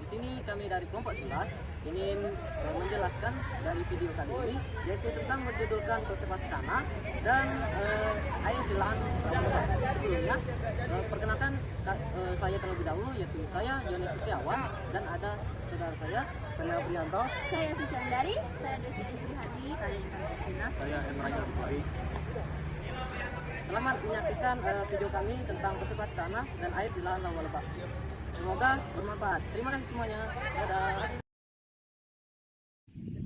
Di sini kami dari kelompok 11 ingin menjelaskan dari video kali ini, yaitu tentang menjudulkan konservasi tanah dan air di lahan rawa lebak. Sebelumnya, perkenalkan saya terlebih dahulu, yaitu saya Yoni Setiawan dan ada saudara saya Prianto, saya Suci Andari, saya Desia Ibu Hadi, saya Intan Sabrina, saya Emranya Bukhari. Selamat menyaksikan video kami tentang konservasi tanah dan air di lahan rawa lebak. Semoga bermanfaat. Terima kasih semuanya. Dadah.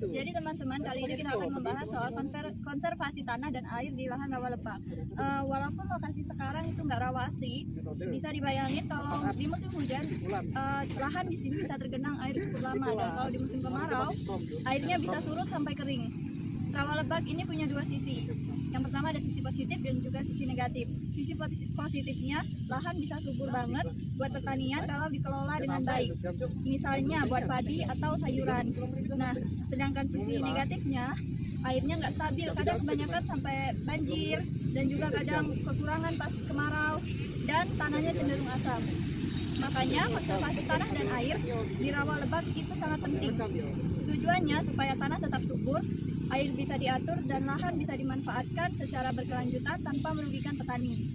Jadi teman-teman, kali ini kita akan membahas soal konservasi tanah dan air di lahan rawa lebak. Walaupun lokasi sekarang itu nggak rawa asli, bisa dibayangin kalau di musim hujan lahan di sini bisa tergenang air cukup lama, dan kalau di musim kemarau airnya bisa surut sampai kering. Rawa lebak ini punya dua sisi. Yang pertama ada sisi positif dan juga sisi negatif. Sisi positifnya, lahan bisa subur banget buat pertanian kalau dikelola dengan baik. Misalnya buat padi atau sayuran. Nah, sedangkan sisi negatifnya, airnya nggak stabil. Kadang kebanyakan sampai banjir dan juga kadang kekurangan pas kemarau dan tanahnya cenderung asam. Makanya konservasi tanah dan air di rawa lebak itu sangat penting. Tujuannya supaya tanah tetap subur, air bisa diatur dan lahan bisa dimanfaatkan secara berkelanjutan tanpa merugikan petani.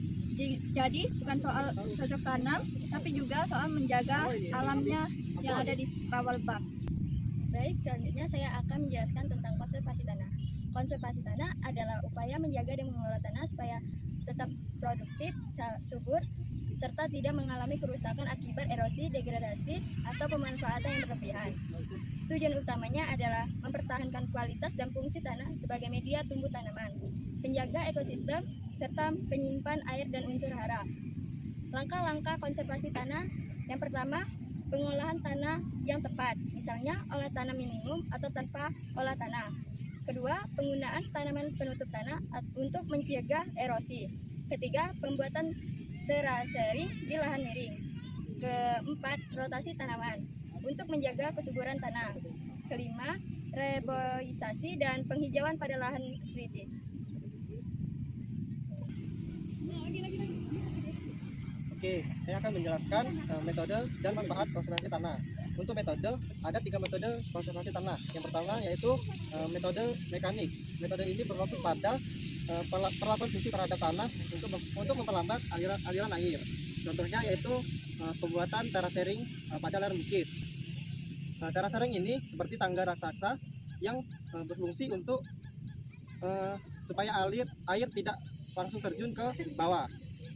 Jadi bukan soal cocok tanam, tapi juga soal menjaga alamnya yang ada di rawa lebak. Baik, selanjutnya saya akan menjelaskan tentang konservasi tanah. Konservasi tanah adalah upaya menjaga dan mengelola tanah supaya tetap produktif, subur, serta tidak mengalami kerusakan akibat erosi, degradasi, atau pemanfaatan yang berlebihan. Tujuan utamanya adalah mempertahankan kualitas dan fungsi tanah sebagai media tumbuh tanaman, penjaga ekosistem, serta penyimpan air dan unsur hara. Langkah-langkah konservasi tanah, yang pertama, pengolahan tanah yang tepat, misalnya olah tanah minimum atau tanpa olah tanah. Kedua, penggunaan tanaman penutup tanah untuk mencegah erosi. Ketiga, pembuatan terasering di lahan miring. Keempat, rotasi tanaman untuk menjaga kesuburan tanah. Kelima, reboisasi dan penghijauan pada lahan kritis. Oke, saya akan menjelaskan metode dan manfaat konservasi tanah. Untuk metode, ada 3 metode konservasi tanah. Yang pertama yaitu metode mekanik. Metode ini berfokus pada perlakuan fungsi terhadap tanah untuk memperlambat aliran air. Contohnya yaitu pembuatan terasering pada lereng bukit. Terasering ini seperti tangga raksasa yang berfungsi untuk supaya air tidak langsung terjun ke bawah.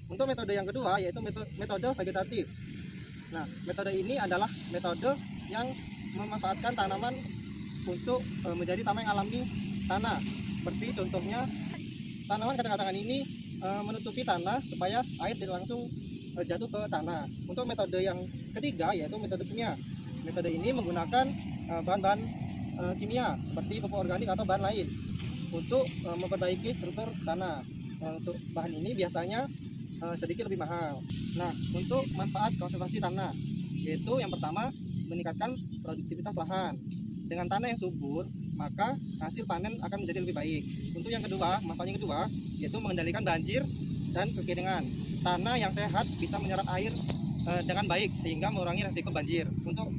Untuk metode yang kedua yaitu metode vegetatif. Nah, metode ini adalah metode yang memanfaatkan tanaman untuk menjadi taman alami tanah. Seperti contohnya tanaman kacang-kacangan ini menutupi tanah supaya air tidak langsung jatuh ke tanah. Untuk metode yang ketiga yaitu metode kimia. Metode ini menggunakan bahan-bahan kimia seperti pupuk organik atau bahan lain untuk memperbaiki struktur tanah. Untuk bahan ini biasanya sedikit lebih mahal. Nah, untuk manfaat konservasi tanah yaitu yang pertama meningkatkan produktivitas lahan. Dengan tanah yang subur, maka hasil panen akan menjadi lebih baik. Untuk yang kedua, manfaat yang kedua yaitu mengendalikan banjir dan kekeringan. Tanah yang sehat bisa menyerap air dengan baik sehingga mengurangi risiko banjir. Untuk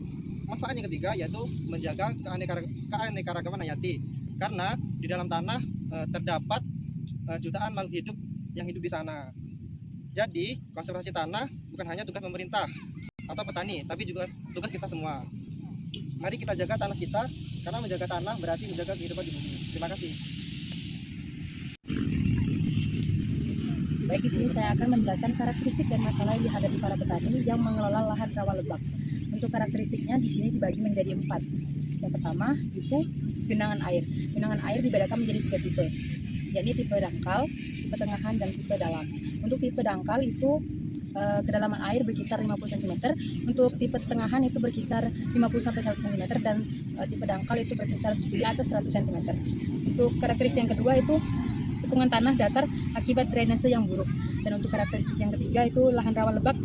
manfaat yang ketiga yaitu menjaga keanekaragaman hayati. Karena di dalam tanah terdapat jutaan makhluk hidup yang hidup di sana. Jadi, konservasi tanah bukan hanya tugas pemerintah atau petani, tapi juga tugas kita semua. Mari kita jaga tanah kita, karena menjaga tanah berarti menjaga kehidupan di bumi. Terima kasih. Baik, di sini saya akan menjelaskan karakteristik dan masalah yang dihadapi para petani yang mengelola lahan rawa lebak. Untuk karakteristiknya di sini dibagi menjadi 4. Yang pertama itu genangan air. Genangan air dibedakan menjadi 3 tipe, yakni tipe dangkal, tipe tengahan, dan tipe dalam. Untuk tipe dangkal itu kedalaman air berkisar 50 cm, untuk tipe tengahan itu berkisar 50-100 cm, dan tipe dangkal itu berkisar di atas 100 cm. Untuk karakteristik yang kedua itu cekungan tanah datar akibat drainase yang buruk. Dan untuk karakteristik yang ketiga itu lahan rawa lebak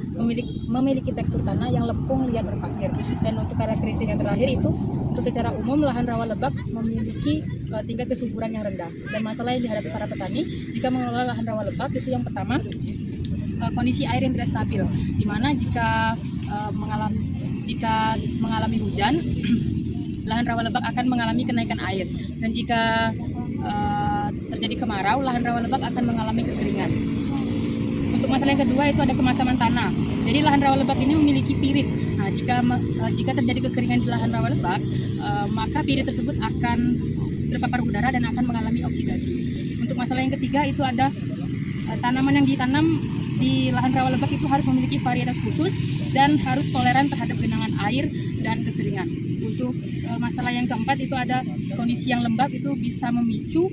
memiliki tekstur tanah yang lempung, liat, berpasir. Dan untuk karakteristik yang terakhir itu untuk secara umum lahan rawa lebak memiliki tingkat kesuburan yang rendah. Dan masalah yang dihadapi para petani jika mengelola lahan rawa lebak itu yang pertama kondisi air yang tidak stabil, di mana jika mengalami jika mengalami hujan, lahan rawa lebak akan mengalami kenaikan air. Dan jika terjadi kemarau, lahan rawa lebak akan mengalami kekeringan. Untuk masalah yang kedua itu ada kemasaman tanah. Jadi lahan rawa lebak ini memiliki pirit. Nah, jika terjadi kekeringan di lahan rawa lebak, maka pirit tersebut akan terpapar udara dan akan mengalami oksidasi. Untuk masalah yang ketiga itu ada tanaman yang ditanam di lahan rawa lebak itu harus memiliki varietas khusus dan harus toleran terhadap genangan air dan kekeringan. Untuk masalah yang keempat itu ada kondisi yang lembab itu bisa memicu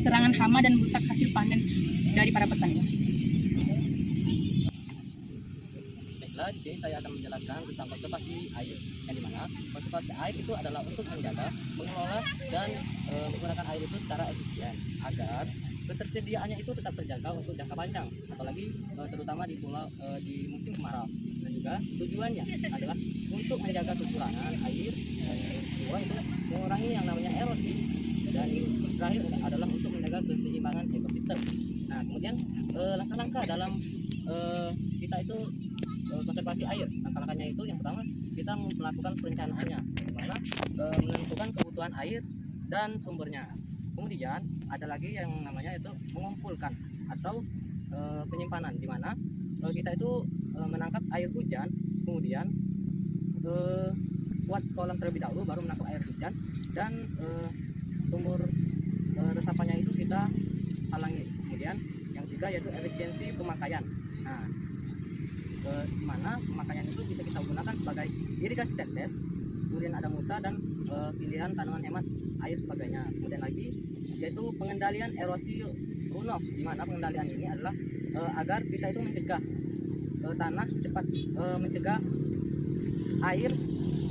serangan hama dan merusak hasil panen dari para petani. Baiklah, di sini saya akan menjelaskan tentang konservasi air, yang dimana konservasi air itu adalah untuk menjaga, mengelola, dan menggunakan air itu secara efisien agar ketersediaannya itu tetap terjaga untuk jangka panjang, apalagi terutama di di musim kemarau. Dan juga tujuannya adalah untuk menjaga kekurangan air, dan kedua itu mengurangi yang namanya erosi, dan terakhir adalah untuk menjaga keseimbangan ekosistem. Nah, kemudian langkah-langkah dalam kita itu konservasi air. Langkah-langkahnya itu yang pertama kita melakukan perencanaannya, di mana menentukan kebutuhan air dan sumbernya. Kemudian ada lagi yang namanya itu mengumpulkan atau penyimpanan, di mana kita itu menangkap air hujan, kemudian buat kolam terlebih dahulu, baru menangkap air hujan, dan sumber resapannya itu kita halangi. Kemudian yang ketiga yaitu efisiensi pemakaian. Nah, di mana pemakaian itu bisa kita gunakan sebagai irigasi tetes, kemudian ada musa dan pilihan tanaman hemat air sebagainya. Kemudian lagi yaitu pengendalian erosi runoff, di mana pengendalian ini adalah agar kita itu mencegah tanah cepat mencegah air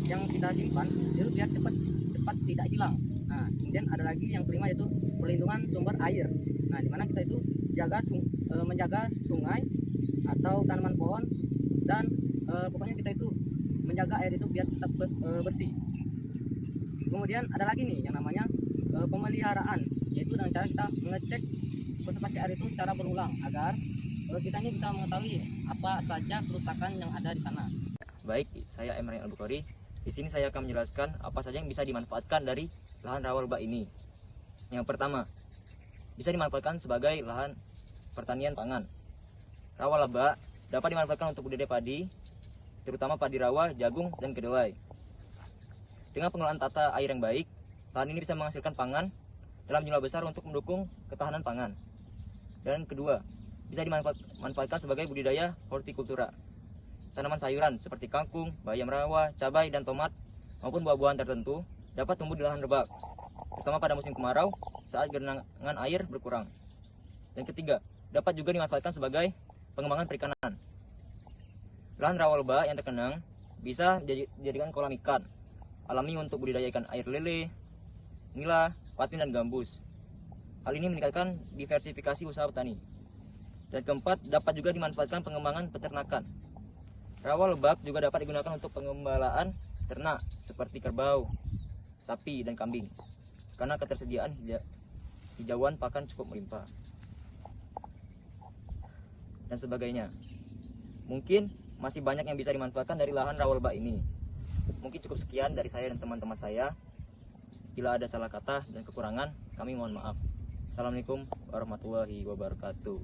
yang kita simpan itu biar cepat tidak hilang. Nah, kemudian ada lagi yang kelima yaitu perlindungan sumber air. Nah, di mana kita itu menjaga sungai atau tanaman pohon, dan pokoknya kita itu menjaga air itu biar tetap bersih. Kemudian ada lagi nih yang namanya pemeliharaan, yaitu dengan cara kita mengecek konservasi air itu secara berulang agar kita ini bisa mengetahui apa saja kerusakan yang ada di sana. Baik, saya Emre Al-Bukhari. Di sini saya akan menjelaskan apa saja yang bisa dimanfaatkan dari lahan rawa lebak ini. Yang pertama, bisa dimanfaatkan sebagai lahan pertanian pangan. Rawa lebak dapat dimanfaatkan untuk budidaya padi, terutama padi rawa, jagung, dan kedelai. Dengan pengelolaan tata air yang baik, lahan ini bisa menghasilkan pangan dalam jumlah besar untuk mendukung ketahanan pangan. Dan kedua, bisa dimanfaatkan sebagai budidaya hortikultura. Tanaman sayuran seperti kangkung, bayam rawa, cabai, dan tomat, maupun buah-buahan tertentu dapat tumbuh di lahan lebak, terutama pada musim kemarau saat genangan air berkurang. Dan ketiga, dapat juga dimanfaatkan sebagai pengembangan perikanan. Lahan rawa lebak yang terkenang bisa dijadikan kolam ikan alami untuk budidaya ikan air lele, nila, patin, dan gambus. Hal ini meningkatkan diversifikasi usaha petani. Dan keempat, dapat juga dimanfaatkan pengembangan peternakan. Rawa lebak juga dapat digunakan untuk pengembalaan ternak seperti kerbau, sapi, dan kambing, karena ketersediaan hijauan pakan cukup melimpah dan sebagainya. Mungkin masih banyak yang bisa dimanfaatkan dari lahan rawa lebak ini. Mungkin cukup sekian dari saya dan teman-teman saya. Bila ada salah kata dan kekurangan, kami mohon maaf. Assalamualaikum warahmatullahi wabarakatuh.